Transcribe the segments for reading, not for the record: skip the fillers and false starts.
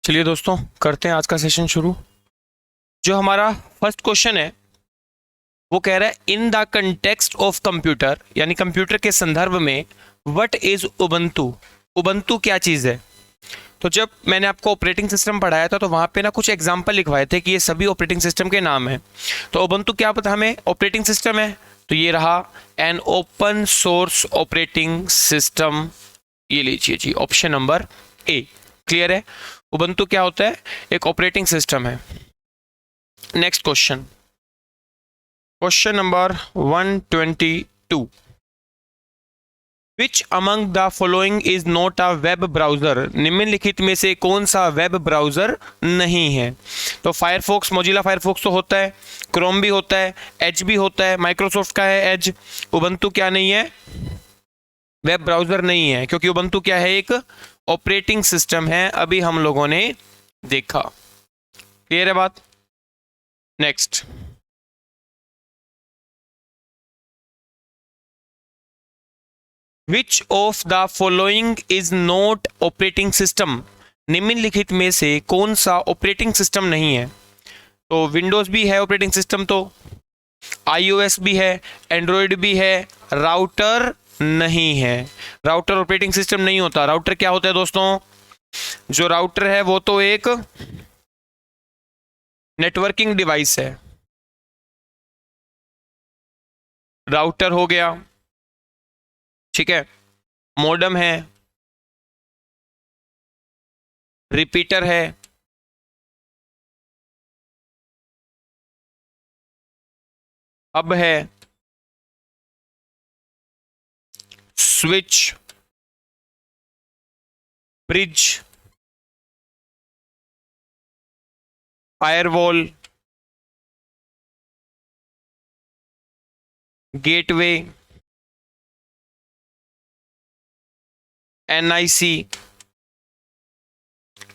चलिए दोस्तों, करते हैं आज का सेशन शुरू। जो हमारा फर्स्ट क्वेश्चन है वो कह रहा है in the context of computer, यानी कंप्यूटर के संदर्भ में, व्हाट इज उबंटू। उबंटू क्या चीज़ है। तो जब मैंने आपको ऑपरेटिंग सिस्टम पढ़ाया था तो वहाँ पे ना कुछ एग्जाम्पल लिखवाए थे कि ये सभी ऑपरेटिंग सिस्टम के नाम हैं। तो उबंटू क्या पता हमें ऑपरेटिंग सिस्टम है, तो ये रहा an open source operating system. ये लीजिए जी, ऑप्शन नंबर ए। क्लियर है। उबंटू क्या होता है, एक ऑपरेटिंग सिस्टम है। Next question, question number 122। Which among the following is not a web browser. निम्नलिखित में से कौन सा वेब ब्राउजर नहीं है। तो फायरफॉक्स, मोजिला फायरफॉक्स तो होता है, क्रोम भी होता है, एज भी होता है, माइक्रोसॉफ्ट का है एज। उबंटू क्या नहीं है, वेब ब्राउजर नहीं है, क्योंकि उबंटू क्या है, एक ऑपरेटिंग सिस्टम है। अभी हम लोगों ने देखा। क्लियर है बात। Next, which of the following is not operating system. निम्नलिखित में से कौन सा ऑपरेटिंग सिस्टम नहीं है। तो विंडोज भी है ऑपरेटिंग सिस्टम, तो आईओएस भी है, एंड्रॉयड भी है, राउटर नहीं है। राउटर ऑपरेटिंग सिस्टम नहीं होता। राउटर क्या होता है दोस्तों, जो राउटर है वो तो एक नेटवर्किंग डिवाइस है। राउटर हो गया, ठीक है, मॉडेम है, रिपीटर है, हब है, switch, bridge, firewall, gateway, NIC,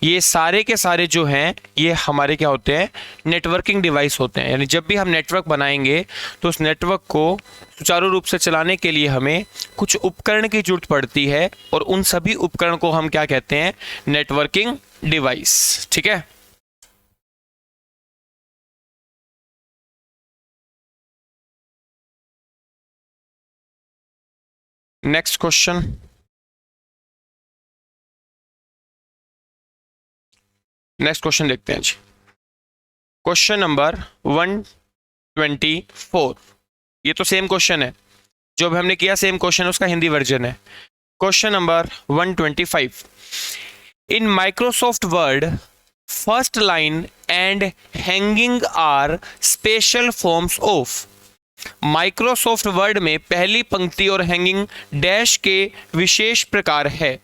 ये सारे के सारे जो हैं ये हमारे क्या होते हैं, नेटवर्किंग डिवाइस होते हैं। यानी जब भी हम नेटवर्क बनाएंगे तो उस नेटवर्क को सुचारू रूप से चलाने के लिए हमें कुछ उपकरण की जरूरत पड़ती है, और उन सभी उपकरण को हम क्या कहते हैं, नेटवर्किंग डिवाइस। ठीक है। नेक्स्ट क्वेश्चन, नेक्स्ट क्वेश्चन देखते हैं जी। Question number 124। ये तो सेम क्वेश्चन है जो भी हमने किया, सेम क्वेश्चन है, उसका हिंदी वर्जन है। Question number 125। In Microsoft Word first line and hanging are special forms of. Microsoft Word में पहली पंक्ति और हैंगिंग डैश के विशेष प्रकार है।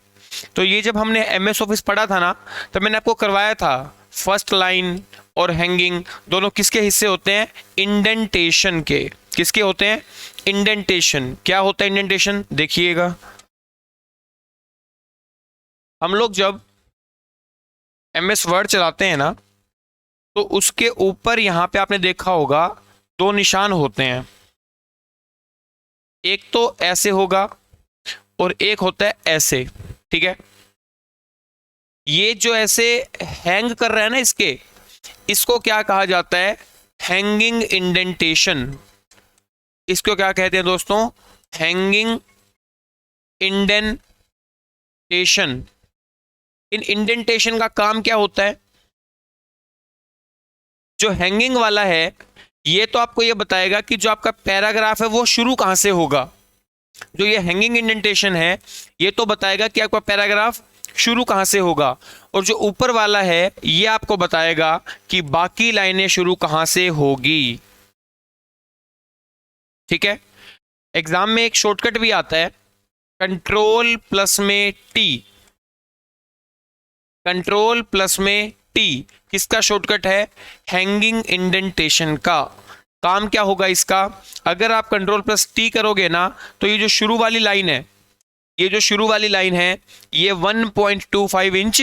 तो ये जब हमने एमएस ऑफिस पढ़ा था ना, तब मैंने आपको करवाया था फर्स्ट लाइन और हैंगिंग दोनों किसके हिस्से होते हैं, इंडेंटेशन के। किसके होते हैं, इंडेंटेशन। क्या होता है इंडेंटेशन, देखिएगा। हम लोग जब एमएस वर्ड चलाते हैं ना, तो उसके ऊपर यहां पे आपने देखा होगा दो निशान होते हैं। एक तो ऐसे होगा और एक होता है ऐसे। ठीक है। ये जो ऐसे हैंग कर रहा है ना, इसको क्या कहा जाता है, हैंगिंग इंडेंटेशन। इसको क्या कहते हैं दोस्तों, हैंगिंग इंडेंटेशन। इन इंडेंटेशन का काम क्या होता है, जो हैंगिंग वाला है ये तो आपको ये बताएगा कि जो आपका पैराग्राफ है वो शुरू कहां से होगा। जो ये हैंगिंग इंडेंटेशन है ये तो बताएगा कि आपका पैराग्राफ शुरू कहां से होगा, और जो ऊपर वाला है ये आपको बताएगा कि बाकी लाइनें शुरू कहां से होगी। ठीक है। एग्जाम में एक शॉर्टकट भी आता है, कंट्रोल प्लस में टी। कंट्रोल प्लस में टी किसका शॉर्टकट है, हैंगिंग इंडेंटेशन का। काम क्या होगा इसका, अगर आप कंट्रोल प्लस टी करोगे ना, तो ये जो शुरू वाली लाइन है, ये जो शुरू वाली लाइन है ये 1.25 इंच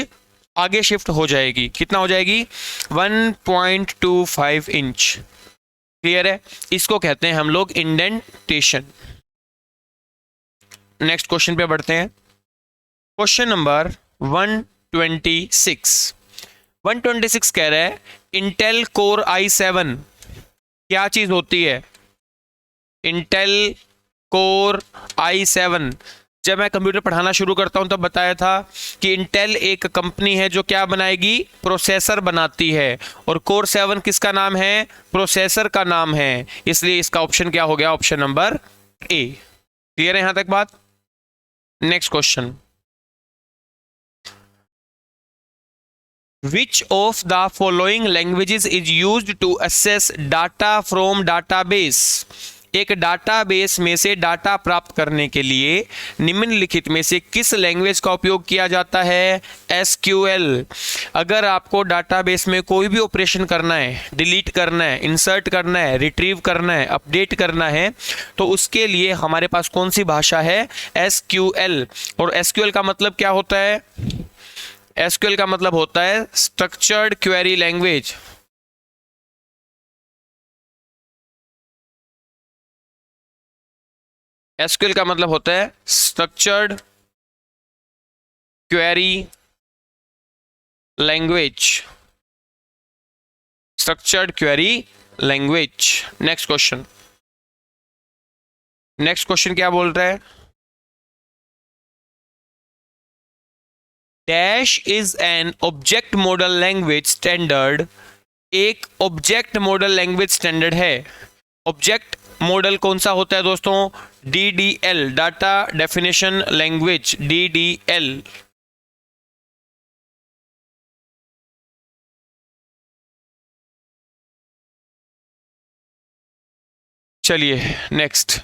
आगे शिफ्ट हो जाएगी। कितना हो जाएगी, 1.25 इंच। क्लियर है। इसको कहते हैं हम लोग इंडेंटेशन। नेक्स्ट क्वेश्चन पे बढ़ते हैं। Question number 126। 126 कह रहा है इंटेल कोर i7 क्या चीज होती है? इंटेल कोर i7, जब मैं कंप्यूटर पढ़ाना शुरू करता हूं तब बताया था कि इंटेल एक कंपनी है जो क्या बनाएगी? प्रोसेसर बनाती है। और कोर 7 किसका नाम है? प्रोसेसर का नाम है। इसलिए इसका ऑप्शन क्या हो गया? Option number A. क्लियर है यहां तक बात? Next question, which of the following languages is used to access data from database? एक डाटाबेस में से डाटा प्राप्त करने के लिए निम्नलिखित में से किस लैंग्वेज का उपयोग किया जाता है? SQL। अगर आपको डाटाबेस में कोई भी ऑपरेशन करना है, डिलीट करना है, इंसर्ट करना है, रिट्रीव करना है, अपडेट करना है, तो उसके लिए हमारे पास कौन सी भाषा है? SQL। और SQL का मतलब क्या होता है? एसक्यूएल का मतलब होता है स्ट्रक्चर्ड क्वेरी लैंग्वेज। एसक्यूएल का मतलब होता है structured query language. Structured query language. Next question, next question क्या बोल रहा है? Dash is an object model language standard. एक ऑब्जेक्ट मॉडल लैंग्वेज स्टैंडर्ड है। ऑब्जेक्ट मॉडल कौन सा होता है दोस्तों? DDL, data definition language, DDL। चलिए next,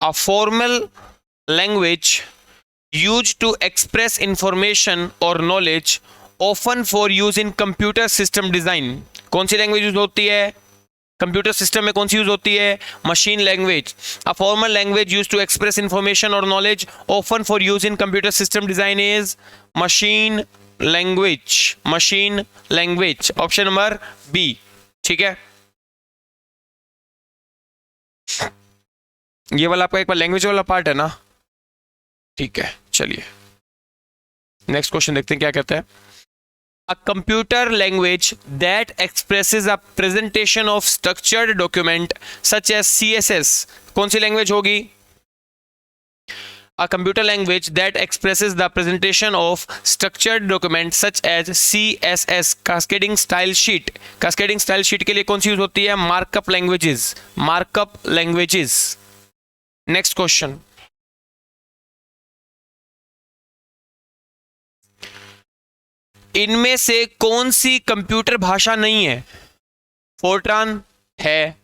a formal language used to express information or knowledge often for use in computer system design। कौन सी लैंग्वेज यूज होती है कंप्यूटर सिस्टम में? कौन सी यूज होती है? Machine language. A formal language use to express information और knowledge often for use in computer system design is machine language. Machine language, option number B. ठीक है, ये वाला आपका एक बार लैंग्वेज वाला पार्ट है ना? ठीक है, चलिए नेक्स्ट क्वेश्चन देखते हैं क्या कहता है। A computer language that expresses a presentation of structured document such as CSS। कौन सी लैंग्वेज होगी? A computer language that expresses the presentation of structured document such as CSS। Cascading style sheet. Cascading style sheet के लिए कौन सी use होती है? Markup languages. Markup languages. Next question, इनमें से कौन सी कंप्यूटर भाषा नहीं है? फोर्ट्रान है,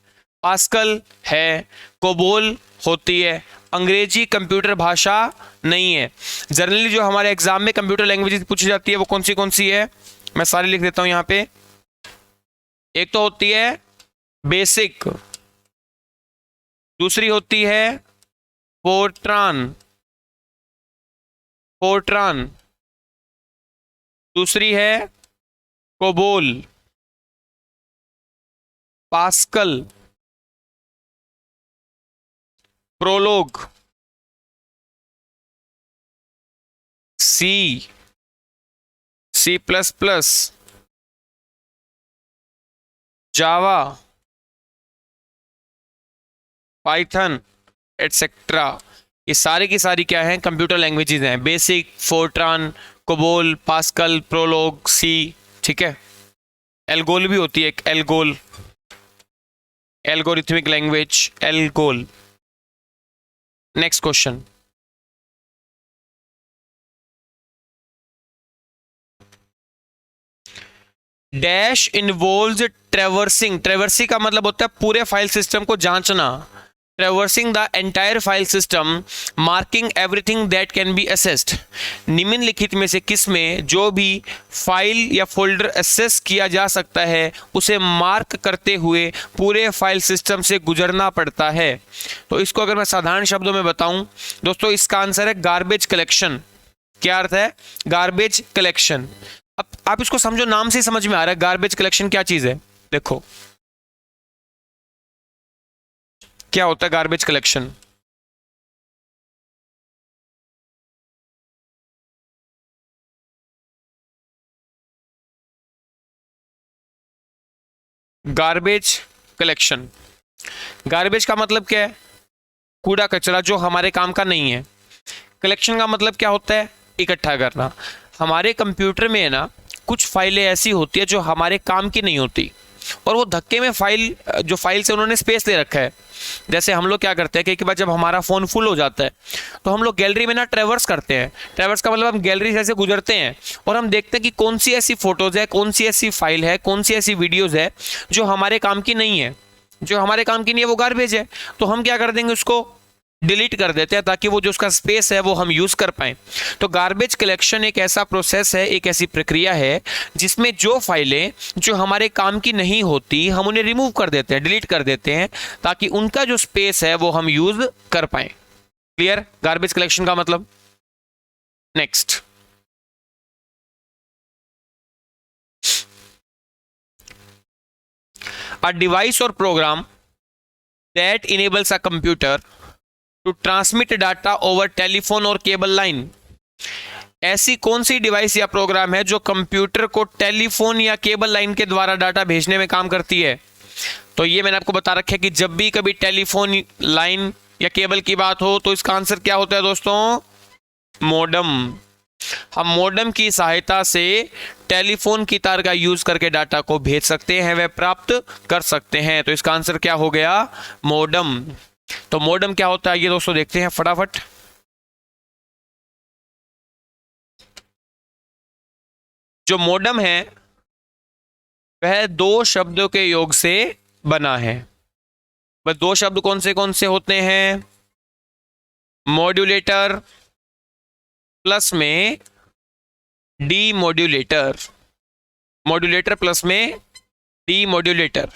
पास्कल है, कोबोल होती है, अंग्रेजी कंप्यूटर भाषा नहीं है। जनरली जो हमारे एग्जाम में कंप्यूटर लैंग्वेजेस पूछी जाती है वो कौन सी है? मैं सारी लिख देता हूं यहां पे। एक तो होती है बेसिक, दूसरी होती है फोर्ट्रान, फोर्ट्रान, दूसरी है COBOL, Pascal, Prolog, C++, Java, Python etcetera. ये सारी की सारी क्या है? कंप्यूटर लैंग्वेजेस हैं। BASIC, Fortran, COBOL, Pascal, Prolog, C. ठीक है, एल्गोल भी होती है एक, ALGOL, algorithmic language, ALGOL. Next question, dash involves traversing. Traversing का मतलब होता है पूरे फाइल सिस्टम को जांचना। Traversing the entire file system, marking everything that can be accessed. निम्नलिखित में से किस में जो भी फाइल या फोल्डर असेस किया जा सकता है उसे मार्क करते हुए पूरे फाइल सिस्टम से गुजरना पड़ता है? तो इसको अगर मैं साधारण शब्दों में बताऊं दोस्तों, इसका आंसर है गार्बेज कलेक्शन। क्या अर्थ है? Garbage collection. अब आप इसको समझो, नाम से ही समझ में आ रहा है गार्बेज कलेक्शन क्या चीज है। देखो क्या होता है garbage collection. Garbage collection. Garbage का मतलब क्या है? कूड़ा कचरा जो हमारे काम का नहीं है। कलेक्शन का मतलब क्या होता है? इकट्ठा करना। हमारे कंप्यूटर में है ना कुछ फाइलें ऐसी होती है जो हमारे काम की नहीं होती, और वो धक्के में फाइल, जो फाइल से उन्होंने स्पेस ले रखा है। जैसे हम लोग क्या करते हैं कि एक बार जब हमारा फ़ोन फुल हो जाता है तो हम लोग गैलरी में ना ट्रैवर्स करते हैं। ट्रैवर्स का मतलब हम गैलरी से ऐसे गुजरते हैं और हम देखते हैं कि कौन सी ऐसी फोटोज़ है, कौन सी ऐसी फाइल है, कौन सी ऐसी वीडियोज़ है जो हमारे काम की नहीं है। जो हमारे काम की नहीं है वो गार्बेज है। तो हम क्या कर देंगे, उसको डिलीट कर देते हैं ताकि वो जो उसका स्पेस है वो हम यूज कर पाएं। तो गार्बेज कलेक्शन एक ऐसा प्रोसेस है, एक ऐसी प्रक्रिया है जिसमें जो फाइलें जो हमारे काम की नहीं होती हम उन्हें रिमूव कर देते हैं, डिलीट कर देते हैं, ताकि उनका जो स्पेस है वो हम यूज कर पाएं। क्लियर? गार्बेज कलेक्शन का मतलब। Next, a device or program that enables a computer to transmit data over telephone or cable line. ऐसी कौन सी डिवाइस या प्रोग्राम है जो कंप्यूटर को टेलीफोन या केबल लाइन के द्वारा डाटा भेजने में काम करती है? तो ये मैंने आपको बता रखा है कि जब भी कभी टेलीफोन लाइन या केबल की बात हो तो इसका आंसर क्या होता है दोस्तों? मोडम। हम मोडम की सहायता से टेलीफोन की तार का यूज करके डाटा को भेज सकते हैं, वह प्राप्त कर सकते हैं। तो इसका आंसर क्या हो गया? मोडम। तो मोडम क्या होता है ये दोस्तों देखते हैं फटाफट। जो मोडम है वह दो शब्दों के योग से बना है। वह दो शब्द कौन से होते हैं? मॉड्यूलेटर प्लस में डी मॉड्यूलेटर। मॉड्यूलेटर प्लस में डी मॉड्यूलेटर।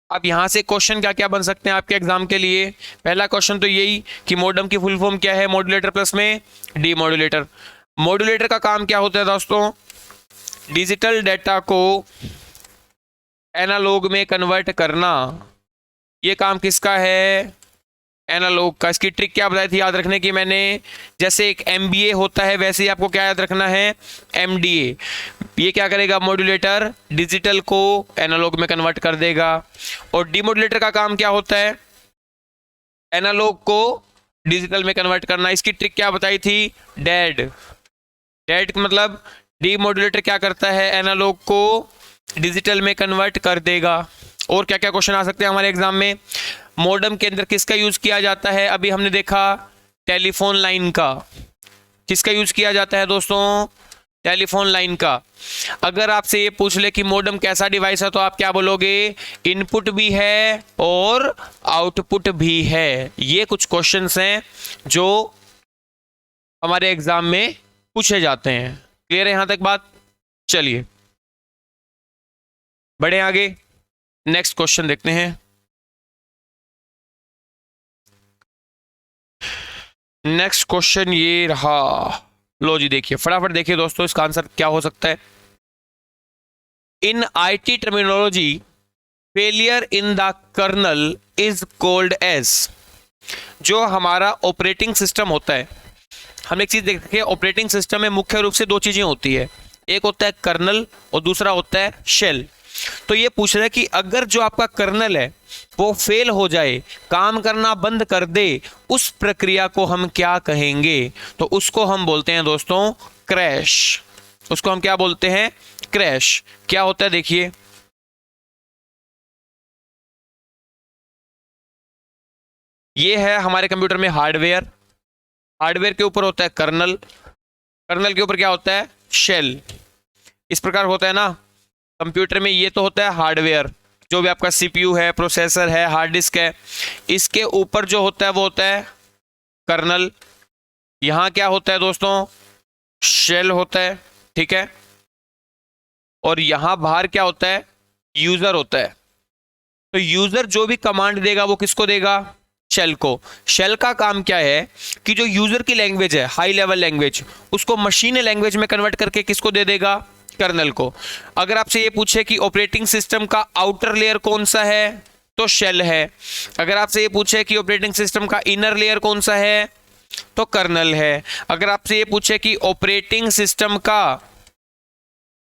अब यहां से क्वेश्चन क्या क्या बन सकते हैं आपके एग्जाम के लिए? पहला क्वेश्चन तो यही कि मॉडम की फुल फॉर्म क्या है? मॉड्यूलेटर प्लस में डी मॉड्यूलेटर। मॉड्यूलेटर का काम क्या होता है दोस्तों? डिजिटल डेटा को एनालॉग में कन्वर्ट करना। ये काम किसका है? एनालॉग का। इसकी ट्रिक क्या बताई थी याद रखने की मैंने? जैसे एक एमबीए होता है वैसे ही आपको क्या याद रखना है? एमडीए। ये क्या करेगा? मॉड्यूलेटर डिजिटल को एनालॉग में कन्वर्ट कर देगा। और डीमॉड्यूलेटर का काम क्या होता है? एनालॉग को डिजिटल में कन्वर्ट करना। इसकी ट्रिक क्या बताई थी? डेड। डेड मतलब डीमॉड्यूलेटर क्या करता है? एनालॉग को डिजिटल में कन्वर्ट कर देगा। और क्या क्या क्वेश्चन आ सकते हैं हमारे एग्जाम में? मॉडम के अंदर किसका यूज किया जाता है? अभी हमने देखा टेलीफोन लाइन का। किसका यूज किया जाता है दोस्तों? टेलीफोन लाइन का। अगर आपसे ये पूछ ले कि मॉडम कैसा डिवाइस है तो आप क्या बोलोगे? इनपुट भी है और आउटपुट भी है। ये कुछ क्वेश्चंस हैं जो हमारे एग्जाम में पूछे जाते हैं। क्लियर है यहां तक बात? चलिए बढ़े आगे, नेक्स्ट क्वेश्चन देखते हैं। नेक्स्ट क्वेश्चन ये रहा। लो जी देखिए फटाफट देखिए दोस्तों इसका आंसर क्या हो सकता है। In IT terminology failure in the kernel is called as. जो हमारा ऑपरेटिंग सिस्टम होता है, हम एक चीज देखते हैं, ऑपरेटिंग सिस्टम में मुख्य रूप से दो चीजें होती है, एक होता है कर्नल और दूसरा होता है शेल। तो ये पूछ रहा है कि अगर जो आपका कर्नल है वो फेल हो जाए, काम करना बंद कर दे, उस प्रक्रिया को हम क्या कहेंगे? तो उसको हम बोलते हैं दोस्तों क्रैश। उसको हम क्या बोलते हैं? क्रैश। क्या होता है देखिए, ये है हमारे कंप्यूटर में हार्डवेयर, हार्डवेयर के ऊपर होता है कर्नल, कर्नल के ऊपर क्या होता है? शेल। इस प्रकार होता है ना कंप्यूटर में। ये तो होता है हार्डवेयर, जो भी आपका सीपीयू है, प्रोसेसर है, हार्ड डिस्क है, इसके ऊपर जो होता है वो होता है कर्नल। यहां क्या होता है दोस्तों? शेल होता है, ठीक है। और यहां बाहर क्या होता है? यूजर होता है। तो यूजर जो भी कमांड देगा वो किसको देगा? शेल को। शेल का काम क्या है कि जो यूजर की लैंग्वेज है, हाई लेवल लैंग्वेज, उसको मशीन लैंग्वेज में कन्वर्ट करके किसको दे देगा? कर्नल को। अगर आपसे ये पूछे कि ऑपरेटिंग सिस्टम का आउटर लेयर कौन सा है, तो शेल है। अगर आपसे ये पूछे कि ऑपरेटिंग सिस्टम का इनर लेयर कौन सा है, तो कर्नल है। अगर आपसे ये पूछे कि ऑपरेटिंग सिस्टम का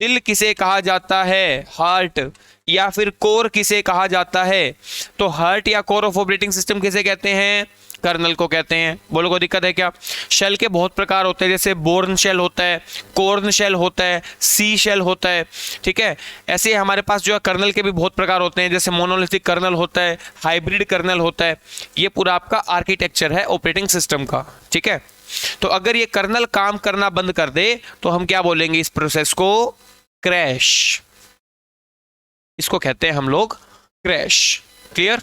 दिल किसे कहा जाता है, हार्ट, या फिर कोर किसे कहा जाता है? तो हार्ट या कोर ऑफ ऑपरेटिंग सिस्टम किसे कहते हैं? कर्नल को कहते हैं। बोलो कोई दिक्कत है क्या? शेल के बहुत प्रकार होते हैं, जैसे बोर्न शेल होता है, कॉर्न शेल होता है, सी शेल होता है, ठीक है। ऐसे हमारे पास जो है कर्नल के भी बहुत प्रकार होते हैं, जैसे मोनोलिथिक कर्नल होता है, हाइब्रिड कर्नल होता है। ये पूरा आपका आर्किटेक्चर है ऑपरेटिंग सिस्टम का, ठीक है। तो अगर ये कर्नल काम करना बंद कर दे तो हम क्या बोलेंगे? इस प्रोसेस को क्रैश, इसको कहते हैं हम लोग crash. Clear?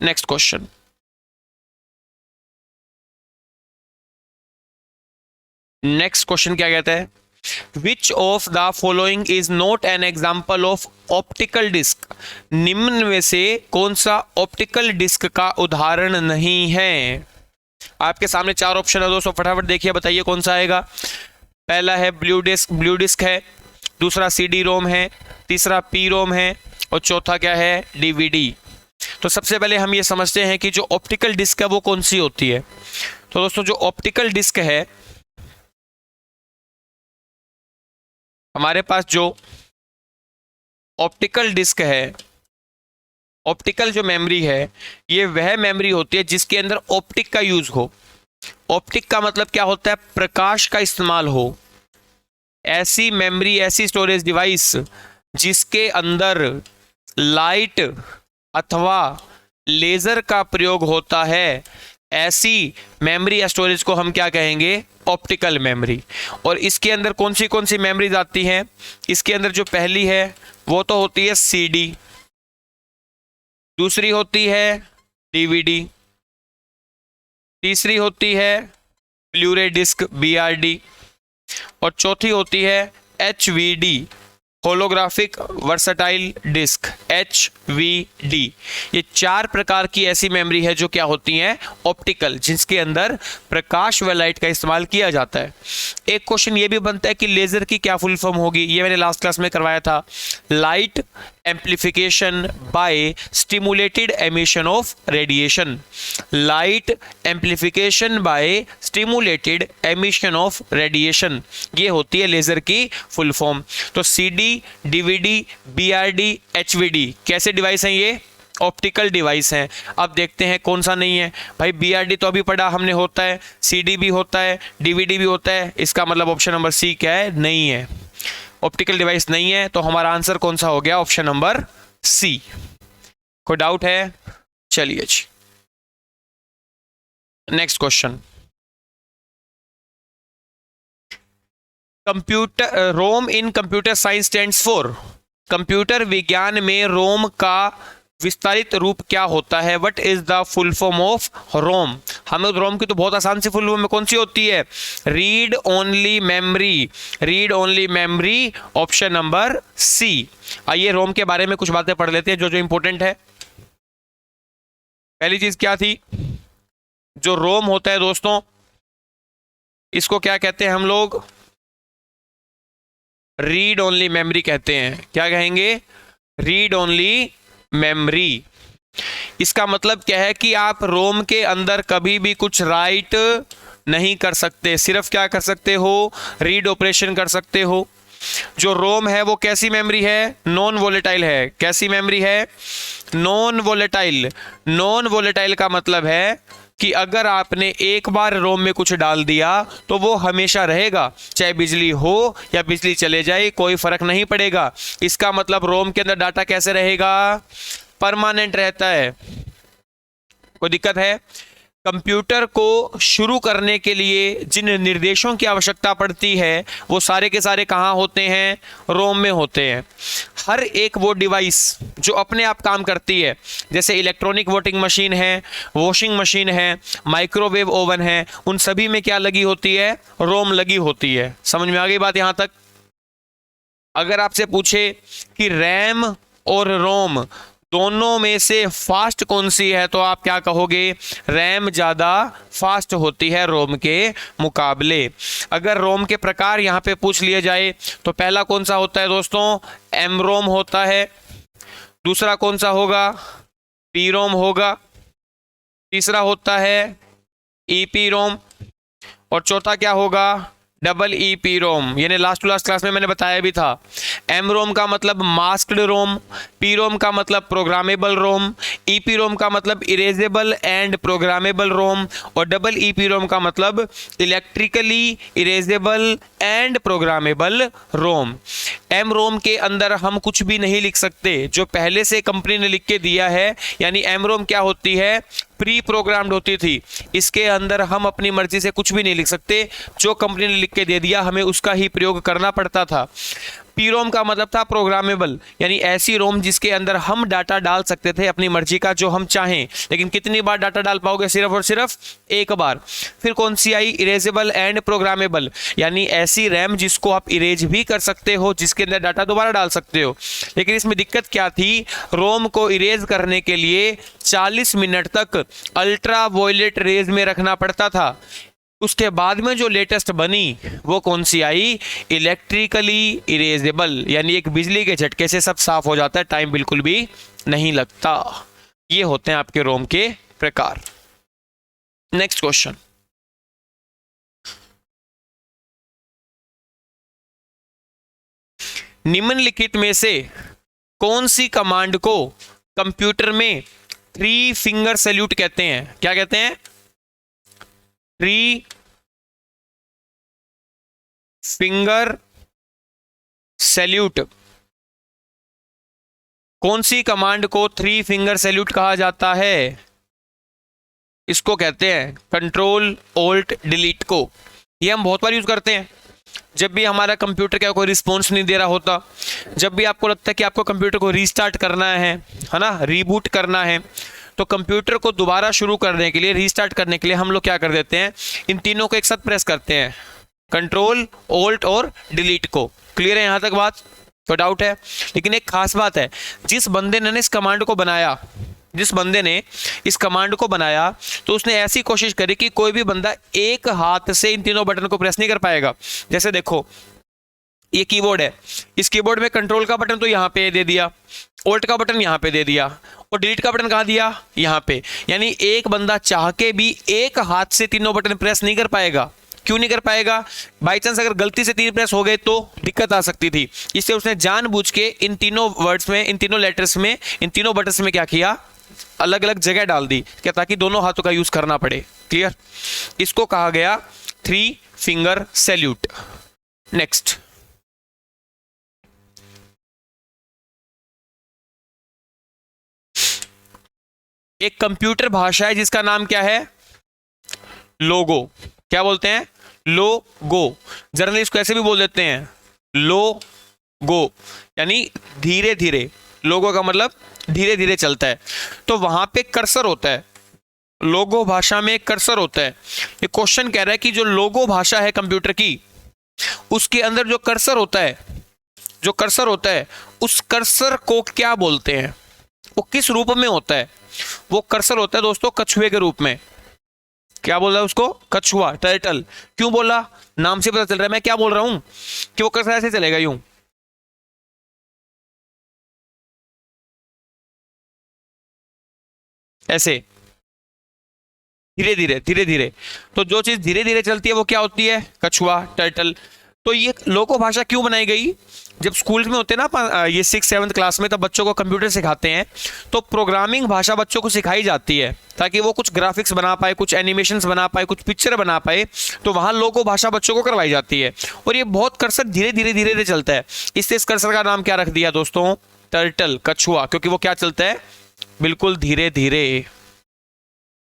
Next question. Next question क्या कहता है? Which of the following is not an example of optical disc? निम्न में से कौन सा ऑप्टिकल डिस्क का उदाहरण नहीं है? आपके सामने चार ऑप्शन है दोस्तों, फटाफट देखिए, बताइए कौन सा आएगा। पहला है ब्लू डिस्क है, दूसरा CD रोम है, तीसरा P रोम है, और चौथा क्या है? DVD। तो सबसे पहले हम ये समझते हैं कि जो ऑप्टिकल डिस्क है वो कौन सी होती है। तो दोस्तों जो ऑप्टिकल डिस्क है, हमारे पास जो ऑप्टिकल डिस्क है, ऑप्टिकल जो मेमोरी है, ये वह मेमोरी होती है जिसके अंदर ऑप्टिक का यूज हो। ऑप्टिक का मतलब क्या होता है? प्रकाश का इस्तेमाल हो। ऐसी मेमोरी, ऐसी स्टोरेज डिवाइस जिसके अंदर लाइट अथवा लेजर का प्रयोग होता है, ऐसी मेमोरी या स्टोरेज को हम क्या कहेंगे? Optical memory. और इसके अंदर कौन सी मेमोरीज आती हैं? इसके अंदर जो पहली है वो तो होती है CD, दूसरी होती है DVD, तीसरी होती है ब्लूरे डिस्क BRD, और चौथी होती है HVD, holographic versatile disc HVD। ये चार प्रकार की ऐसी मेमोरी है जो क्या होती हैं? ऑप्टिकल, जिसके अंदर प्रकाश व लाइट का इस्तेमाल किया जाता है। एक क्वेश्चन ये भी बनता है कि लेजर की क्या फुल फॉर्म होगी? ये मैंने लास्ट क्लास में करवाया था। Light amplification by stimulated emission of radiation. Light amplification by stimulated emission of radiation, ये होती है लेजर की फुल फॉर्म। तो CD, DVD, BRD, HVD कैसे डिवाइस हैं? ये ऑप्टिकल डिवाइस हैं। अब देखते हैं कौन सा नहीं है। भाई BRD तो अभी पढ़ा हमने होता है, CD भी होता है, DVD भी होता है, इसका मतलब ऑप्शन नंबर C क्या है? नहीं है, ऑप्टिकल डिवाइस नहीं है। तो हमारा आंसर कौन सा हो गया? Option number C। कोई डाउट है? चलिए जी, next question. Computer ROM in computer science stands for? कंप्यूटर विज्ञान में रोम का विस्तारित रूप क्या होता है? What is the full form of ROM? हमें रोम की तो बहुत आसान सी फुल फॉर्म में कौन सी होती है? Read only memory. Read only memory, option number C। आइए रोम के बारे में कुछ बातें पढ़ लेते हैं जो जो इंपॉर्टेंट है। पहली चीज क्या थी? जो रोम होता है दोस्तों, इसको क्या कहते हैं हम लोग? रीड ओनली मेमोरी कहते हैं। क्या कहेंगे? Read only memory. इसका मतलब क्या है कि आप रोम के अंदर कभी भी कुछ राइट नहीं कर सकते, सिर्फ क्या कर सकते हो? रीड ऑपरेशन कर सकते हो। जो रोम है वो कैसी मेमोरी है? नॉन वोलेटाइल है। कैसी मेमोरी है? Non volatile. नॉन वोलेटाइल का मतलब है कि अगर आपने एक बार रोम में कुछ डाल दिया तो वो हमेशा रहेगा, चाहे बिजली हो या बिजली चले जाए, कोई फर्क नहीं पड़ेगा। इसका मतलब रोम के अंदर डाटा कैसे रहेगा? परमानेंट रहता है। कोई दिक्कत है? कंप्यूटर को शुरू करने के लिए जिन निर्देशों की आवश्यकता पड़ती है वो सारे के सारे कहाँ होते हैं? रोम में होते हैं। हर एक वो डिवाइस जो अपने आप काम करती है, जैसे इलेक्ट्रॉनिक वोटिंग मशीन है, वॉशिंग मशीन है, माइक्रोवेव ओवन है, उन सभी में क्या लगी होती है? रोम लगी होती है। समझ में आ गई बात यहाँ तक? अगर आपसे पूछे कि रैम और रोम दोनों में से फास्ट कौन सी है तो आप क्या कहोगे? रैम ज़्यादा फास्ट होती है रोम के मुकाबले। अगर रोम के प्रकार यहाँ पे पूछ लिए जाए तो पहला कौन सा होता है दोस्तों? एम रोम होता है। दूसरा कौन सा होगा? पी रोम होगा। तीसरा होता है ईपी रोम, और चौथा क्या होगा? डबल ई पी रोम, यानी लास्ट टू लास्ट क्लास में मैंने बताया भी था। एम रोम का मतलब मास्क्ड रोम, पी रोम का मतलब प्रोग्रामेबल रोम, ई पी रोम का मतलब इरेजेबल एंड प्रोग्रामेबल रोम, और डबल ई पी रोम का मतलब electrically erasable and programmable ROM. M ROM के अंदर हम कुछ भी नहीं लिख सकते, जो पहले से कंपनी ने लिख के दिया है, यानी एम रोम क्या होती है, प्री प्रोग्राम्ड होती थी। इसके अंदर हम अपनी मर्जी से कुछ भी नहीं लिख सकते, जो कंपनी ने लिख के दे दिया हमें उसका ही प्रयोग करना पड़ता था। पी रोम का मतलब था प्रोग्रामेबल, यानी ऐसी रोम जिसके अंदर हम डाटा डाल सकते थे अपनी मर्जी का जो हम चाहें, लेकिन कितनी बार डाटा डाल पाओगे, सिर्फ और सिर्फ एक बार। फिर कौन सी आई, इरेजेबल एंड प्रोग्रामेबल, यानी ऐसी रैम जिसको आप इरेज भी कर सकते हो, जिसके अंदर डाटा दोबारा डाल सकते हो। लेकिन इसमें दिक्कत क्या थी, रोम को इरेज करने के लिए 40 मिनट तक अल्ट्रा वायलेट रेज में रखना पड़ता था। उसके बाद में जो लेटेस्ट बनी वो कौन सी आई, इलेक्ट्रिकली इरेजेबल, यानी एक बिजली के झटके से सब साफ हो जाता है, टाइम बिल्कुल भी नहीं लगता। ये होते हैं आपके रोम के प्रकार। नेक्स्ट क्वेश्चन, निम्नलिखित में से कौन सी कमांड को कंप्यूटर में 3 फिंगर सैल्यूट कहते हैं? क्या कहते हैं? 3 फिंगर सैल्यूट। कौन सी कमांड को 3 फिंगर सैल्यूट कहा जाता है? इसको कहते हैं कंट्रोल ऑल्ट डिलीट को। ये हम बहुत बार यूज करते हैं जब भी हमारा कंप्यूटर क्या कोई रिस्पॉन्स नहीं दे रहा होता, जब भी आपको लगता है कि आपको कंप्यूटर को रीस्टार्ट करना है ना, रीबूट करना है, तो कंप्यूटर को दोबारा शुरू करने के लिए, रीस्टार्ट करने के लिए हम लोग क्या कर देते हैं, इन तीनों को एक साथ प्रेस करते हैं, कंट्रोल ऑल्ट और डिलीट को। क्लियर है यहां तक बात? तो डाउट है? लेकिन एक खास बात है, जिस बंदे ने इस कमांड को बनाया, जिस बंदे ने इस कमांड को बनाया, तो उसने ऐसी कोशिश करी कि कोई भी बंदा एक हाथ से इन तीनों बटन को प्रेस नहीं कर पाएगा। जैसे देखो, ये कीबोर्ड है, इस कीबोर्ड में कंट्रोल का बटन तो यहाँ पे दे दिया, ऑल्ट का बटन यहाँ पे दे दिया, और डिलीट का बटन कहाँ दिया? यहाँ पे। यानी एक बंदा चाह के भी एक हाथ से तीनों बटन प्रेस नहीं कर पाएगा। क्यों नहीं कर पाएगा? बाई चांस अगर गलती से 3 प्रेस हो गए तो दिक्कत आ सकती थी। इससे उसने जानबूझ के इन तीनों वर्ड्स में, इन तीनों लेटर्स में, इन तीनों बटन्स में क्या किया, अलग अलग जगह डाल दी, क्या, ताकि दोनों हाथों का यूज करना पड़े। क्लियर? इसको कहा गया 3 फिंगर सैल्यूट। नेक्स्ट, एक कंप्यूटर भाषा है जिसका नाम क्या है? लोगो। क्या बोलते हैं? लोगो। जनरली इसको ऐसे भी बोल देते हैं, लोगो, यानी धीरे धीरे। लोगो का मतलब धीरे धीरे चलता है। तो वहां पे कर्सर होता है, लोगो भाषा में एक कर्सर होता है। ये क्वेश्चन कह रहा है कि जो लोगो भाषा है कंप्यूटर की, उसके अंदर जो कर्सर होता है, जो कर्सर होता है, उस कर्सर को क्या बोलते हैं? वो किस रूप में होता है? वो कर्सर होता है दोस्तों कछुए के रूप में। क्या बोल रहा है उसको? कछुआ, टर्टल। क्यों बोला? नाम से पता चल रहा है मैं क्या बोल रहा हूं, कि वो कर्सर ऐसे चलेगा यूं, ऐसे, धीरे धीरे धीरे धीरे। तो जो चीज धीरे धीरे चलती है वो क्या होती है? कछुआ, टर्टल। तो ये लोको भाषा क्यों बनाई गई? जब स्कूल में होते ना ये 6th-7th क्लास में, तब बच्चों को कंप्यूटर सिखाते हैं, तो प्रोग्रामिंग भाषा बच्चों को सिखाई जाती है ताकि वो कुछ ग्राफिक्स बना पाए, कुछ एनिमेशंस बना पाए, कुछ पिक्चर बना पाए। तो वहां लोगो भाषा बच्चों को करवाई जाती है, और ये बहुत कर्सर धीरे धीरे धीरे धीरे चलता है। इससे इस कर्सर का नाम क्या रख दिया दोस्तों? टर्टल, कछुआ, क्योंकि वो क्या चलता है? बिल्कुल धीरे धीरे।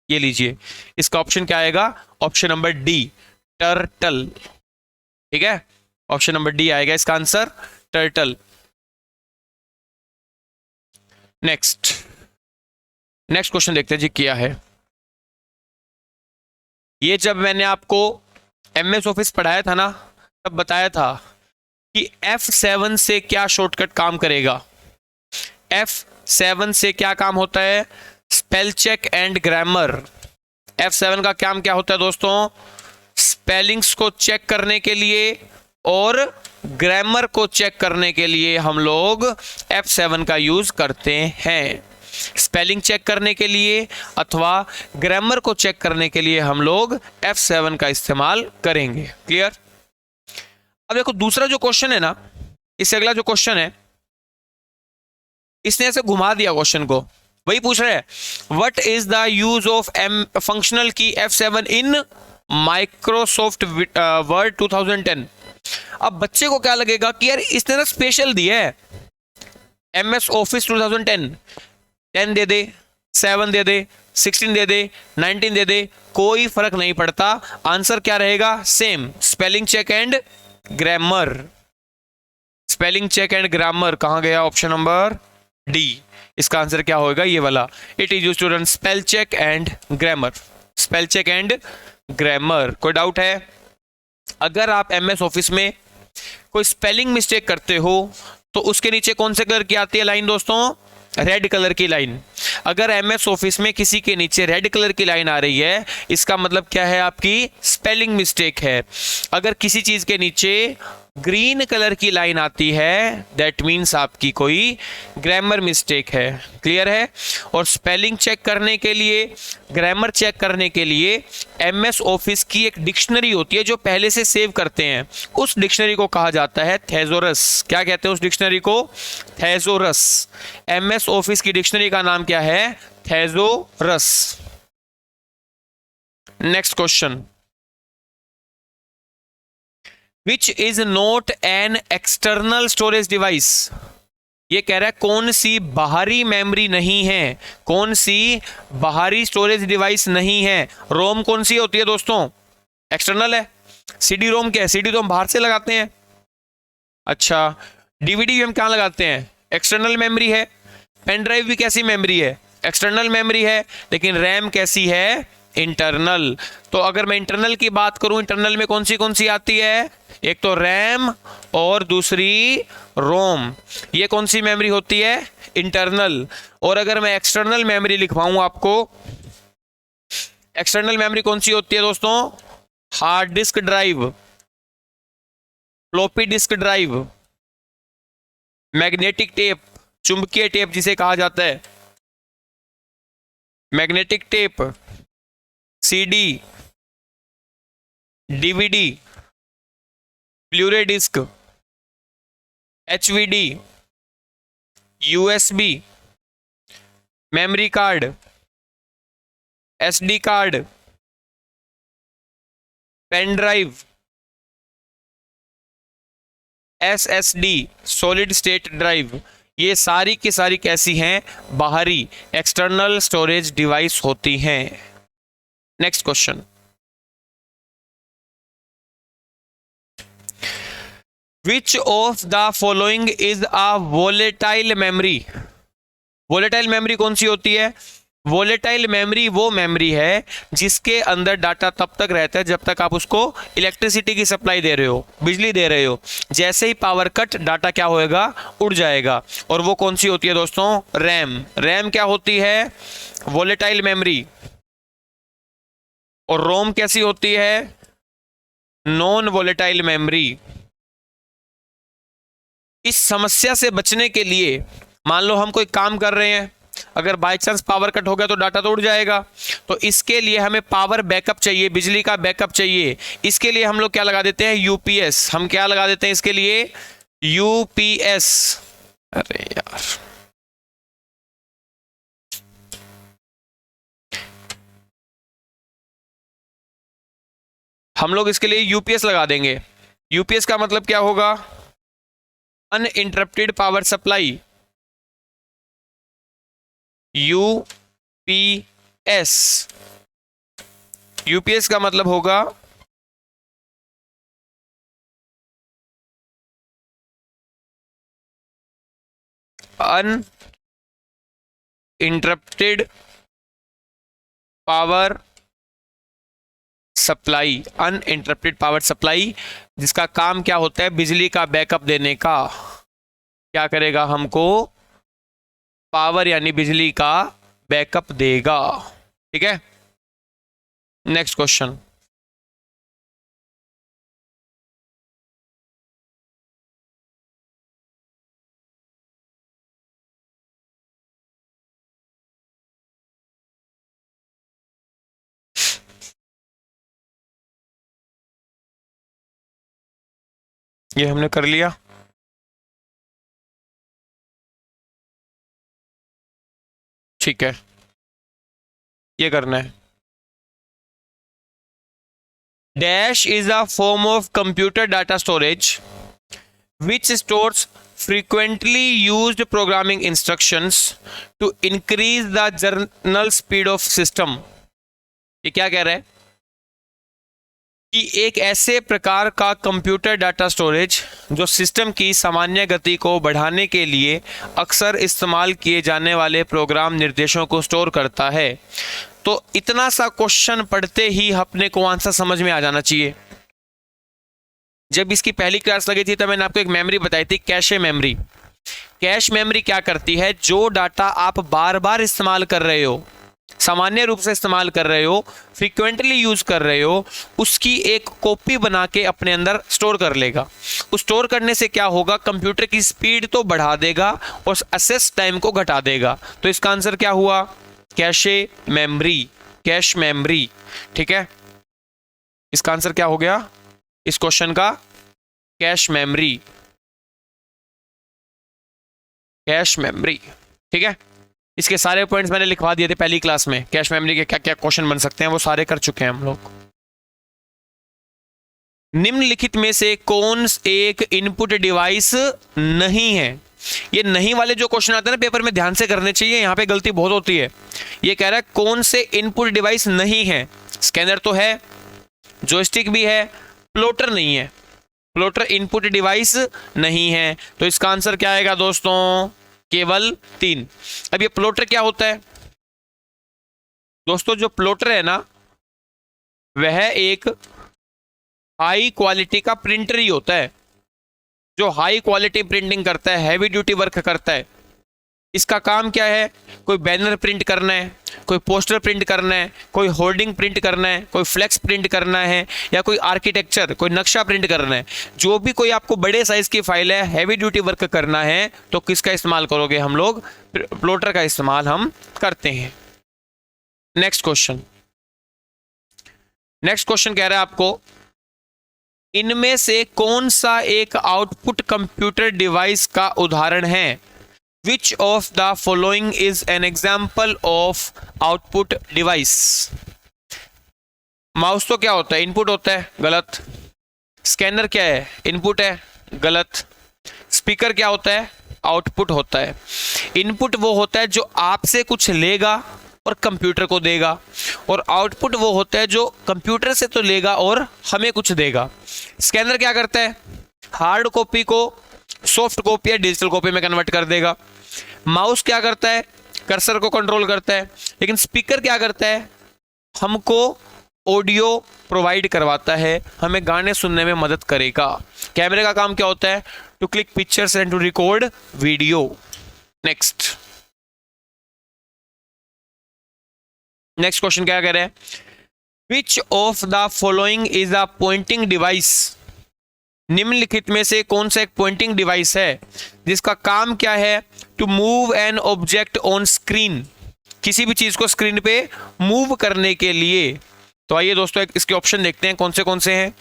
ये लीजिए, इसका ऑप्शन क्या आएगा? Option number D, turtle. ठीक है, ऑप्शन नंबर डी आएगा इसका आंसर, टर्टल। नेक्स्ट क्वेश्चन देखते हैं जी क्या है। ये जब मैंने आपको MS ऑफिस पढ़ाया था ना, तब बताया था कि F7 से क्या शॉर्टकट काम करेगा। F7 से क्या काम होता है? Spell check and grammar. F7 का काम क्या होता है दोस्तों? स्पेलिंग्स को चेक करने के लिए और ग्रामर को चेक करने के लिए हम लोग F7 का यूज करते हैं। स्पेलिंग चेक करने के लिए अथवा ग्रामर को चेक करने के लिए हम लोग F7 का इस्तेमाल करेंगे। क्लियर? अब देखो दूसरा जो क्वेश्चन है ना, इससे अगला जो क्वेश्चन है, इसने ऐसे घुमा दिया क्वेश्चन को। वही पूछ रहे हैं what is the use of M functional key F7 in Microsoft word 2010। अब बच्चे को क्या लगेगा कि यार इसने ना स्पेशल दिया है, MS ऑफिस 2010, 10 दे दे, 7 दे दे, 16 दे दे, 19 दे दे, कोई फर्क नहीं पड़ता। आंसर क्या रहेगा? Same, spelling check and grammar. Spelling check and grammar कहां गया? Option number D. इसका आंसर क्या होगा? ये वाला। It is used to run spell check and grammar. Spell check and grammar. कोई डाउट है? अगर आप MS ऑफिस में कोई स्पेलिंग मिस्टेक करते हो तो उसके नीचे कौन से कलर की आती है लाइन दोस्तों? रेड कलर की लाइन। अगर MS ऑफिस में किसी के नीचे रेड कलर की लाइन आ रही है, इसका मतलब क्या है? आपकी स्पेलिंग मिस्टेक है। अगर किसी चीज के नीचे ग्रीन कलर की लाइन आती है, दैट मीन्स आपकी कोई ग्रामर मिस्टेक है। क्लियर है? और स्पेलिंग चेक करने के लिए, ग्रामर चेक करने के लिए MS ऑफिस की एक डिक्शनरी होती है जो पहले से सेव करते हैं, उस डिक्शनरी को कहा जाता है थेसोरस। क्या कहते हैं उस डिक्शनरी को? थेसोरस। MS ऑफिस की डिक्शनरी का नाम क्या है? Thesaurus. Next question, which is not an external storage device. ये कह रहा है कौन सी बाहरी मेमोरी नहीं है, कौन सी बाहरी स्टोरेज डिवाइस नहीं है। रोम कौन सी होती है दोस्तों? एक्सटर्नल है। CD रोम क्या है? CD तो हम बाहर से लगाते हैं। अच्छा, DVD हम कहां लगाते हैं? एक्सटर्नल मेमोरी है। पेन ड्राइव भी कैसी मेमोरी है? एक्सटर्नल मेमोरी है। लेकिन रैम कैसी है? इंटरनल। तो अगर मैं इंटरनल की बात करूं, इंटरनल में कौन सी आती है? एक तो रैम और दूसरी रोम। ये कौन सी मेमोरी होती है? इंटरनल। और अगर मैं एक्सटर्नल मेमोरी लिखवाऊं आपको, एक्सटर्नल मेमोरी कौन सी होती है दोस्तों? Hard disk drive, floppy disk drive, magnetic tape, चुंबकीय टेप जिसे कहा जाता है, magnetic tape, CD, DVD, Blu-ray disc, HVD, USB, memory card, SD card, pen drive, SSD, solid state drive. ये सारी की सारी कैसी हैं? बाहरी, एक्सटर्नल स्टोरेज डिवाइस होती हैं। Next question, which of the following is a volatile memory. Volatile memory कौन सी होती है? वोलेटाइल मेमोरी वो मेमोरी है जिसके अंदर डाटा तब तक रहता है जब तक आप उसको इलेक्ट्रिसिटी की सप्लाई दे रहे हो, बिजली दे रहे हो। जैसे ही पावर कट, डाटा क्या होएगा? उड़ जाएगा। और वो कौन सी होती है दोस्तों? रैम। रैम क्या होती है? Volatile memory. और रोम कैसी होती है? Non volatile memory. इस समस्या से बचने के लिए, मान लो हम कोई काम कर रहे हैं, अगर बाय चांस पावर कट हो गया तो डाटा तो उड़ जाएगा। तो इसके लिए हमें पावर बैकअप चाहिए, बिजली का बैकअप चाहिए। इसके लिए हम लोग क्या लगा देते हैं? UPS। हम क्या लगा देते हैं इसके लिए? UPS। अरे यार, हम लोग इसके लिए UPS लगा देंगे। UPS का मतलब क्या होगा? Uninterrupted power supply. UPS। UPS का मतलब होगा uninterrupted power supply. Uninterrupted power supply, जिसका काम क्या होता है? बिजली का बैकअप देने का। क्या करेगा? हमको पावर यानी बिजली का बैकअप देगा। ठीक है, नेक्स्ट क्वेश्चन, ये हमने कर लिया। ठीक है, ये करना है। Dash is a form of computer data storage which stores frequently used programming instructions to increase the kernel speed of system। ये क्या कह रहा है कि एक ऐसे प्रकार का कंप्यूटर डाटा स्टोरेज जो सिस्टम की सामान्य गति को बढ़ाने के लिए अक्सर इस्तेमाल किए जाने वाले प्रोग्राम निर्देशों को स्टोर करता है। तो इतना सा क्वेश्चन पढ़ते ही अपने को आंसर समझ में आ जाना चाहिए। जब इसकी पहली क्लास लगी थी तो मैंने आपको एक मेमोरी बताई थी, कैशे मेमोरी। कैश मेमोरी क्या करती है, जो डाटा आप बार बार इस्तेमाल कर रहे हो, सामान्य रूप से इस्तेमाल कर रहे हो, फ्रीक्वेंटली यूज कर रहे हो, उसकी एक कॉपी बना के अपने अंदर स्टोर कर लेगा। उस स्टोर करने से क्या होगा, कंप्यूटर की स्पीड तो बढ़ा देगा और एक्सेस टाइम को घटा देगा। तो इसका आंसर क्या हुआ, कैशे मेमोरी, कैश मेमोरी। ठीक है, इसका आंसर क्या हो गया इस क्वेश्चन का, कैश मेमोरी, कैश मेमोरी। ठीक है, इसके सारे पॉइंट्स मैंने लिखवा दिए थे पहली क्लास में, कैश मेमोरी के क्या क्या क्वेश्चन बन सकते हैं वो सारे कर चुके हैं हम लोग। निम्नलिखित में से कौन एक इनपुट डिवाइस नहीं है। ये नहीं वाले जो क्वेश्चन आते हैं ना पेपर में, ध्यान से करने चाहिए, यहां पे गलती बहुत होती है। ये कह रहा है कौन से इनपुट डिवाइस नहीं है। स्कैनर तो है, जॉयस्टिक भी है, प्लॉटर नहीं है। प्लॉटर इनपुट डिवाइस नहीं है, तो इसका आंसर क्या आएगा दोस्तों, केवल 3। अब ये प्लॉटर क्या होता है दोस्तों, जो प्लॉटर है ना वह एक हाई क्वालिटी का प्रिंटर ही होता है, जो हाई क्वालिटी प्रिंटिंग करता है, हैवी ड्यूटी वर्क करता है। इसका काम क्या है, कोई बैनर प्रिंट करना है, कोई पोस्टर प्रिंट करना है, कोई होर्डिंग प्रिंट करना है, कोई फ्लेक्स प्रिंट करना है, या कोई आर्किटेक्चर, कोई नक्शा प्रिंट करना है। जो भी कोई आपको बड़े साइज की फाइल है, हैवी ड्यूटी वर्क करना है, तो किसका इस्तेमाल करोगे, हम लोग प्लॉटर का इस्तेमाल हम करते हैं। नेक्स्ट क्वेश्चन, नेक्स्ट क्वेश्चन कह रहा है आपको, इनमें से कौन सा एक आउटपुट कंप्यूटर डिवाइस का उदाहरण है। Which of the following is an example of output device? Mouse तो क्या होता है, इनपुट होता है, गलत। स्कैनर क्या है, इनपुट है, गलत। स्पीकर क्या होता है, आउटपुट होता है। इनपुट वो होता है जो आपसे कुछ लेगा और कंप्यूटर को देगा, और आउटपुट वो होता है जो कंप्यूटर से तो लेगा और हमें कुछ देगा। स्कैनर क्या करता है, हार्ड कॉपी को सॉफ्ट कॉपी या डिजिटल कॉपी में कन्वर्ट कर देगा। माउस क्या करता है, कर्सर को कंट्रोल करता है। लेकिन स्पीकर क्या करता है, हमको ऑडियो प्रोवाइड करवाता है, हमें गाने सुनने में मदद करेगा। कैमरे का काम क्या होता है, to click pictures and to record video. Next, next question क्या कह रहे हैं, which of the following is a pointing device. निम्नलिखित में से कौन सा एक पॉइंटिंग डिवाइस है जिसका काम क्या है, to move an object on screen, किसी भी चीज को स्क्रीन पे मूव करने के लिए। तो आइए दोस्तों इसके ऑप्शन देखते हैं कौन से हैं।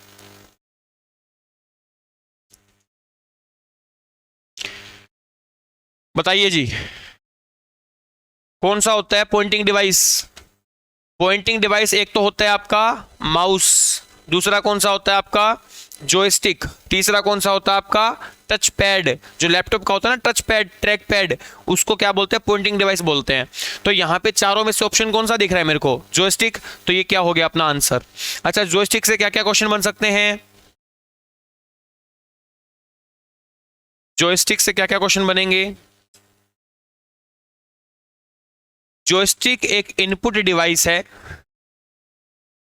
बताइए जी, कौन सा होता है पॉइंटिंग डिवाइस। पॉइंटिंग डिवाइस एक तो होता है आपका माउस, दूसरा कौन सा होता है आपका जॉयस्टिक, तीसरा कौन सा होता है आपका टच पैड, जो लैपटॉप का होता है ना टच पैड, ट्रैक पैड, उसको क्या बोलते हैं, पॉइंटिंग डिवाइस बोलते हैं। तो यहां पे चारों में से ऑप्शन कौन सा दिख रहा है मेरे को, जॉयस्टिक। तो ये क्या हो गया अपना आंसर। अच्छा, जॉयस्टिक से क्या क्या क्वेश्चन बन सकते हैं, जॉयस्टिक से क्या क्या क्वेश्चन बनेंगे। जॉयस्टिक एक इनपुट डिवाइस है,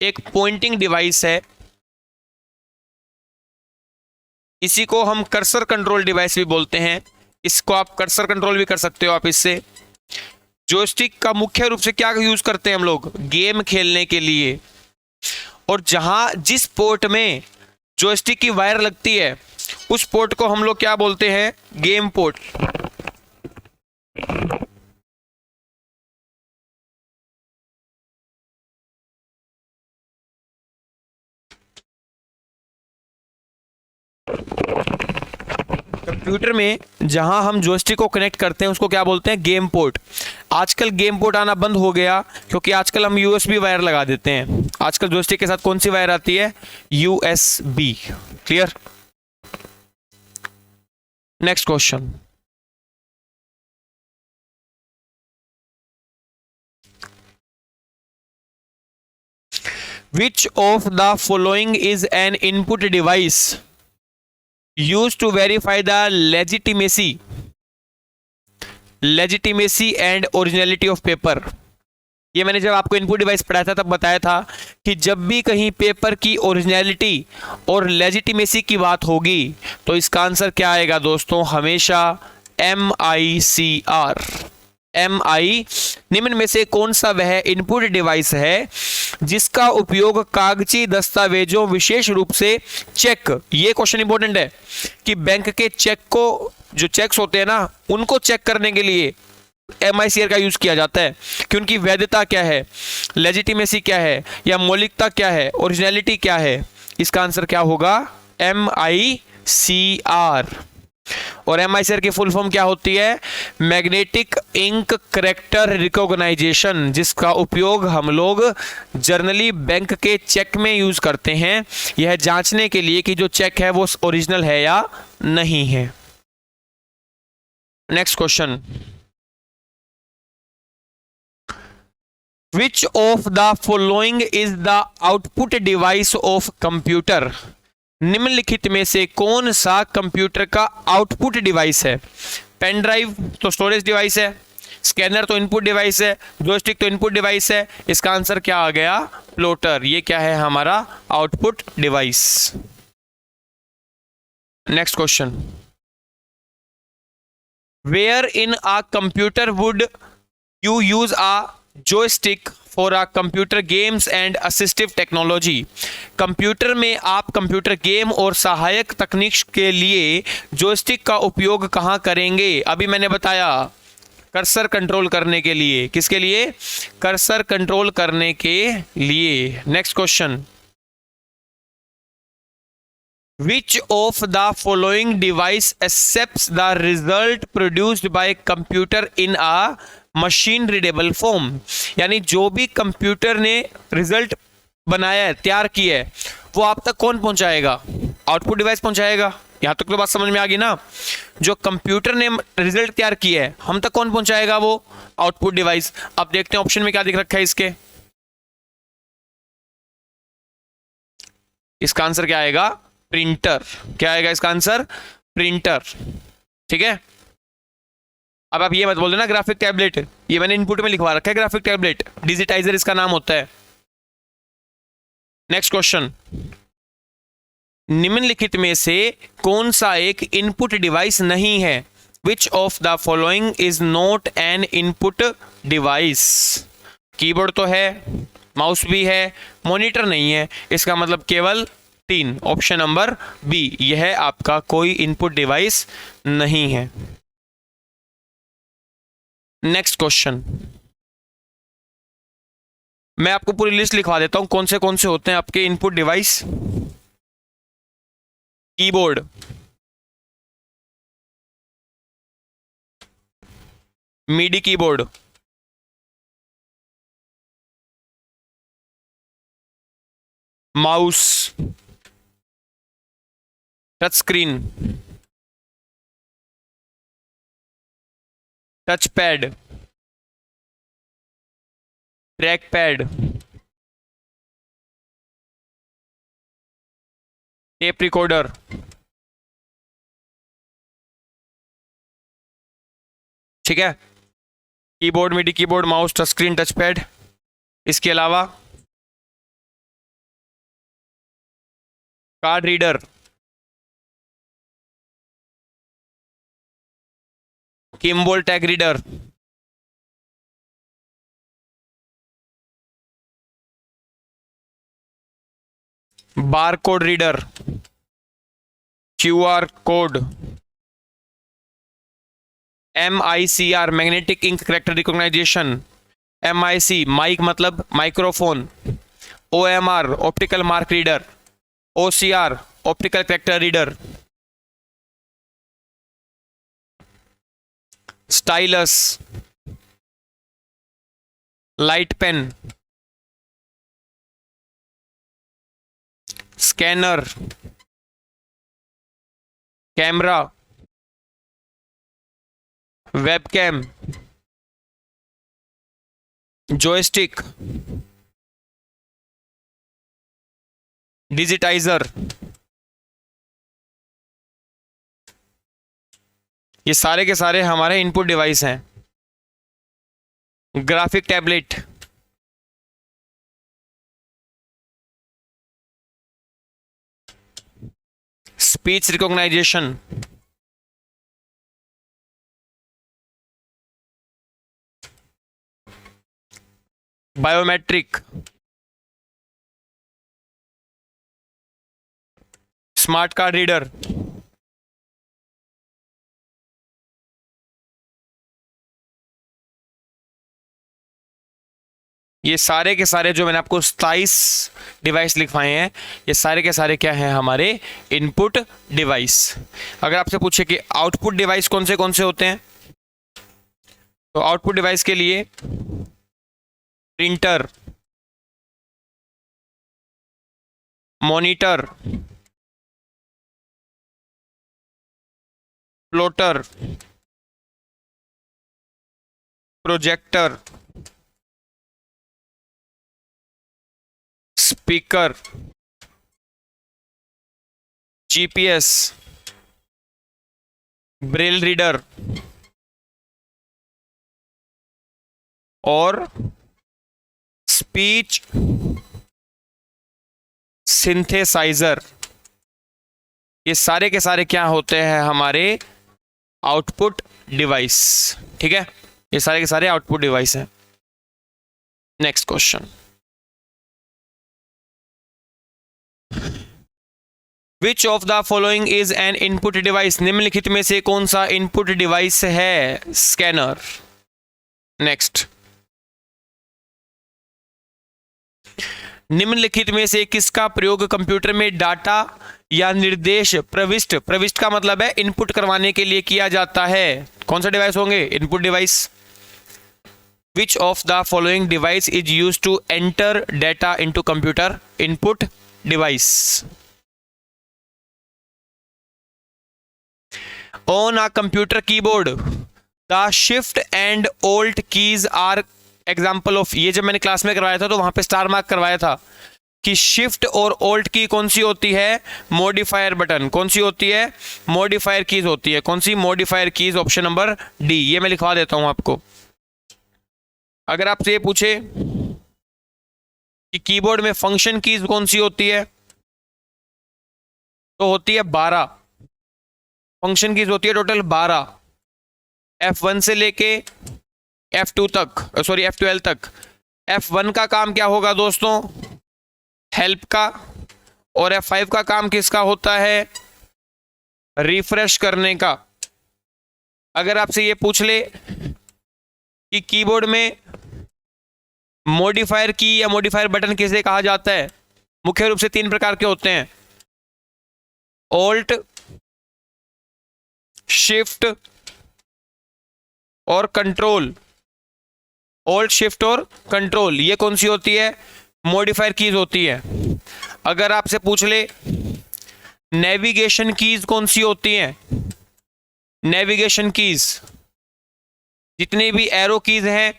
एक पॉइंटिंग डिवाइस है, इसी को हम कर्सर कंट्रोल डिवाइस भी बोलते हैं। इसको आप कर्सर कंट्रोल भी कर सकते हो आप इससे। जॉयस्टिक का मुख्य रूप से क्या यूज करते हैं हम लोग, गेम खेलने के लिए। और जहां जिस पोर्ट में जॉयस्टिक की वायर लगती है उस पोर्ट को हम लोग क्या बोलते हैं, गेम पोर्ट। कंप्यूटर में जहां हम जॉयस्टिक को कनेक्ट करते हैं उसको क्या बोलते हैं, गेम पोर्ट। आजकल गेम पोर्ट आना बंद हो गया क्योंकि आजकल हम यूएसबी वायर लगा देते हैं। आजकल जॉयस्टिक के साथ कौन सी वायर आती है, USB. Clear. Next question, which of the following is an input device used to verify the legitimacy and originality of paper? ये मैंने जब आपको इनपुट डिवाइस पढ़ाया था तब बताया था कि जब भी कहीं पेपर की ओरिजिनलिटी और लेजिटिमेसी की बात होगी तो इसका आंसर क्या आएगा दोस्तों, हमेशा MICR। MI निम्न में से कौन सा वह इनपुट डिवाइस है जिसका उपयोग कागजी दस्तावेजों, विशेष रूप से चेक, ये क्वेश्चन इंपॉर्टेंट है कि बैंक के चेक को, जो चेक्स होते हैं ना, उनको चेक करने के लिए MICR का यूज किया जाता है कि उनकी वैधता क्या है, लेजिटिमेसी क्या है, या मौलिकता क्या है, ओरिजिनलिटी क्या है। इसका आंसर क्या होगा, MICR। और MICR की फुल फॉर्म क्या होती है, मैग्नेटिक इंक करेक्टर रिकॉग्नाइजेशन, जिसका उपयोग हम लोग जर्नली बैंक के चेक में यूज करते हैं, यह जांचने के लिए कि जो चेक है वो ओरिजिनल है या नहीं है। Next question, Which of the following is the output device of computer? निम्नलिखित में से कौन सा कंप्यूटर का आउटपुट डिवाइस है? पेन ड्राइव तो स्टोरेज डिवाइस है, स्कैनर तो इनपुट डिवाइस है, जॉयस्टिक तो इनपुट डिवाइस है। इसका आंसर क्या आ गया, प्लॉटर। ये क्या है, हमारा output device. Next question, where in a computer would you use a joystick for a computer games and assistive technology? Computer में आप कंप्यूटर गेम और सहायक तकनीक के लिए जॉयस्टिक का उपयोग कहां करेंगे? अभी मैंने बताया कर्सर कंट्रोल करने के लिए। किसके लिए, कर्सर कंट्रोल करने के लिए। Next question, Which of the following device accepts the result produced by computer in a machine readable form? यानी जो भी कंप्यूटर ने रिजल्ट बनाया है, तैयार किया है, वो आप तक कौन पहुंचाएगा, आउटपुट डिवाइस पहुंचाएगा। यहां तक तो बात समझ में आ गई ना। जो कंप्यूटर ने रिजल्ट तैयार किया है, हम तक कौन पहुंचाएगा, वो आउटपुट डिवाइस। अब देखते हैं ऑप्शन में क्या दिख रखा है इसके। इसका आंसर क्या आएगा, प्रिंटर। क्या आएगा इसका आंसर, प्रिंटर। ठीक है। अब आप ये मत बोल देना ग्राफिक टैबलेट, ये मैंने इनपुट में लिखवा रखा है ग्राफिक टैबलेट, डिजिटाइजर इसका नाम होता है। नेक्स्ट क्वेश्चन, निम्नलिखित में से कौन सा एक इनपुट डिवाइस नहीं है? Which of the following is not N input device? Keyboard तो है, माउस भी है, मॉनिटर नहीं है। इसका मतलब केवल 3, ऑप्शन नंबर बी, यह आपका कोई इनपुट डिवाइस नहीं है। नेक्स्ट क्वेश्चन, मैं आपको पूरी लिस्ट लिखवा देता हूं कौन से होते हैं आपके input device. Keyboard, MIDI keyboard, mouse, touch screen, touch pad, track pad, tape recorder, ठीक है। Keyboard, MIDI keyboard, mouse, touch screen, touch pad. इसके अलावा card reader, Kimball tag reader, barcode reader, QR code, MICR magnetic ink character recognisation, MIC mic मतलब microphone, OMR optical mark reader, OCR optical character reader, stylus, light pen, scanner, camera, webcam, joystick, digitiser, ये सारे के सारे हमारे input device हैं। Graphic tablet, speech recognization, biometric, smart card reader, ये सारे के सारे जो मैंने आपको 27 डिवाइस लिखवाए हैं, ये सारे के सारे क्या हैं, हमारे इनपुट डिवाइस। अगर आपसे पूछे कि आउटपुट डिवाइस कौन से होते हैं, तो आउटपुट डिवाइस के लिए printer, monitor, plotter, projector, speaker, GPS, Braille reader और स्पीच सिंथेसाइजर, ये सारे के सारे क्या होते हैं, हमारे आउटपुट डिवाइस। ठीक है, ये सारे के सारे आउटपुट डिवाइस हैं। Next question, which of the following is an input device, निम्नलिखित में से कौन सा इनपुट डिवाइस है, स्कैनर। नेक्स्ट, निम्नलिखित में से किसका प्रयोग कंप्यूटर में डाटा या निर्देश प्रविष्ट का मतलब है इनपुट करवाने के लिए किया जाता है। कौन सा डिवाइस होंगे, input device. Which of the following device is use to enter data into computer, input device. On a computer keyboard the shift and alt keys are example of, ये जब मैंने क्लास में करवाया था तो वहां पे स्टार मार्क करवाया था कि शिफ्ट और ऑल्ट की कौन सी होती है, मॉडिफायर बटन। कौन सी होती है, मॉडिफायर कीज होती है। कौन सी, modifier keys, option number D. ये मैं लिखवा देता हूं आपको। अगर आपसे ये पूछे कि कीबोर्ड में फंक्शन कीज कौन सी होती है, तो होती है 12 फंक्शन कीज होती है, टोटल 12, F1 से लेके F2 तक, सॉरी F12 तक। F1 का काम क्या होगा दोस्तों, हेल्प का, और F5 का काम किसका होता है, रिफ्रेश करने का। अगर आपसे ये पूछ ले कि कीबोर्ड में मॉडिफायर की या मॉडिफायर बटन किसे कहा जाता है, मुख्य रूप से 3 प्रकार के होते हैं, ऑल्ट, शिफ्ट और कंट्रोल। ऑल्ट, शिफ्ट और कंट्रोल, ये कौन सी होती है, मॉडिफायर कीज होती है। अगर आपसे पूछ ले नेविगेशन कीज कौन सी होती हैं, नेविगेशन कीज जितनी भी एरो कीज हैं,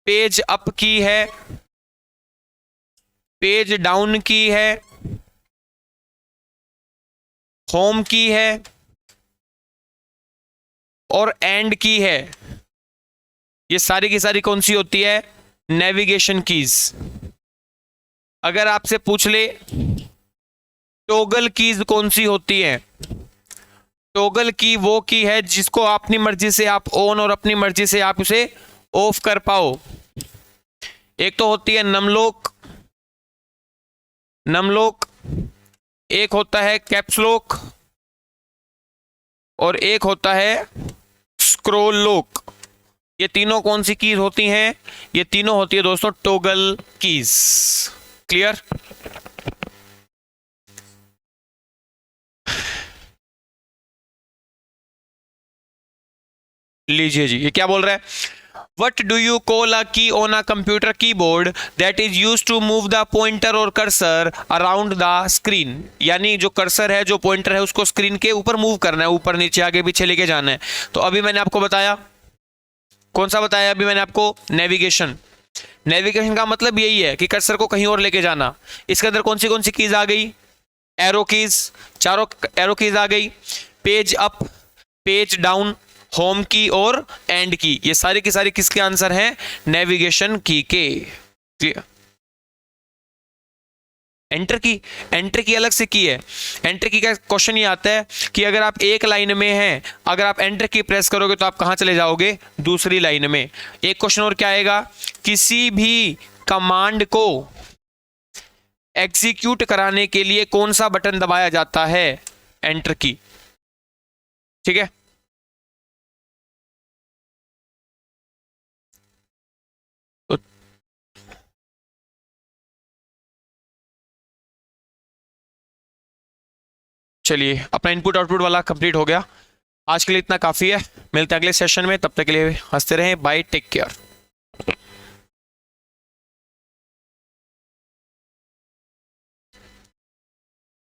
पेज अप की है, पेज डाउन की है, होम की है और एंड की है, ये सारी की सारी कौन सी होती है, नेविगेशन कीज। अगर आपसे पूछ ले टॉगल कीज कौन सी होती है, टॉगल की वो की है जिसको अपनी मर्जी से आप ऑन और अपनी मर्जी से आप उसे ऑफ कर पाओ। एक तो होती है नमलॉक, एक होता है कैप्स लॉक और एक होता है स्क्रॉल लॉक। ये तीनों कौन सी कीज होती हैं, ये तीनों होती है दोस्तों टॉगल कीज। क्लियर। लीजिए जी, ये क्या बोल रहा है? What do you call a key on a computer keyboard that is used to move the pointer or cursor around the screen? यानी जो कर्सर है, जो पॉइंटर है, उसको स्क्रीन के ऊपर मूव करना है, ऊपर नीचे आगे पीछे लेके जाना है। तो अभी मैंने आपको बताया, कौन सा बताया अभी मैंने आपको? नेविगेशन। नेविगेशन का मतलब यही है कि कर्सर को कहीं और लेके जाना। इसके अंदर कौन सी कीज आ गई? एरो कीज, चारों एरो कीज आ गई। Page up, page down, home की और एंड की, ये सारी की सारी किसके आंसर हैं? नेविगेशन की के। क्लियर? एंटर की अलग से की है। एंटर की का क्वेश्चन ये आता है कि अगर आप एक लाइन में हैं, अगर आप एंटर की प्रेस करोगे तो आप कहां चले जाओगे? दूसरी लाइन में। एक क्वेश्चन और क्या आएगा? किसी भी कमांड को एग्जीक्यूट कराने के लिए कौन सा बटन दबाया जाता है? एंटर की। ठीक है, चलिए अपना इनपुट आउटपुट वाला कंप्लीट हो गया। आज के लिए इतना काफ़ी है, मिलते हैं अगले सेशन में, तब तक के लिए हंसते रहें, बाय, टेक केयर।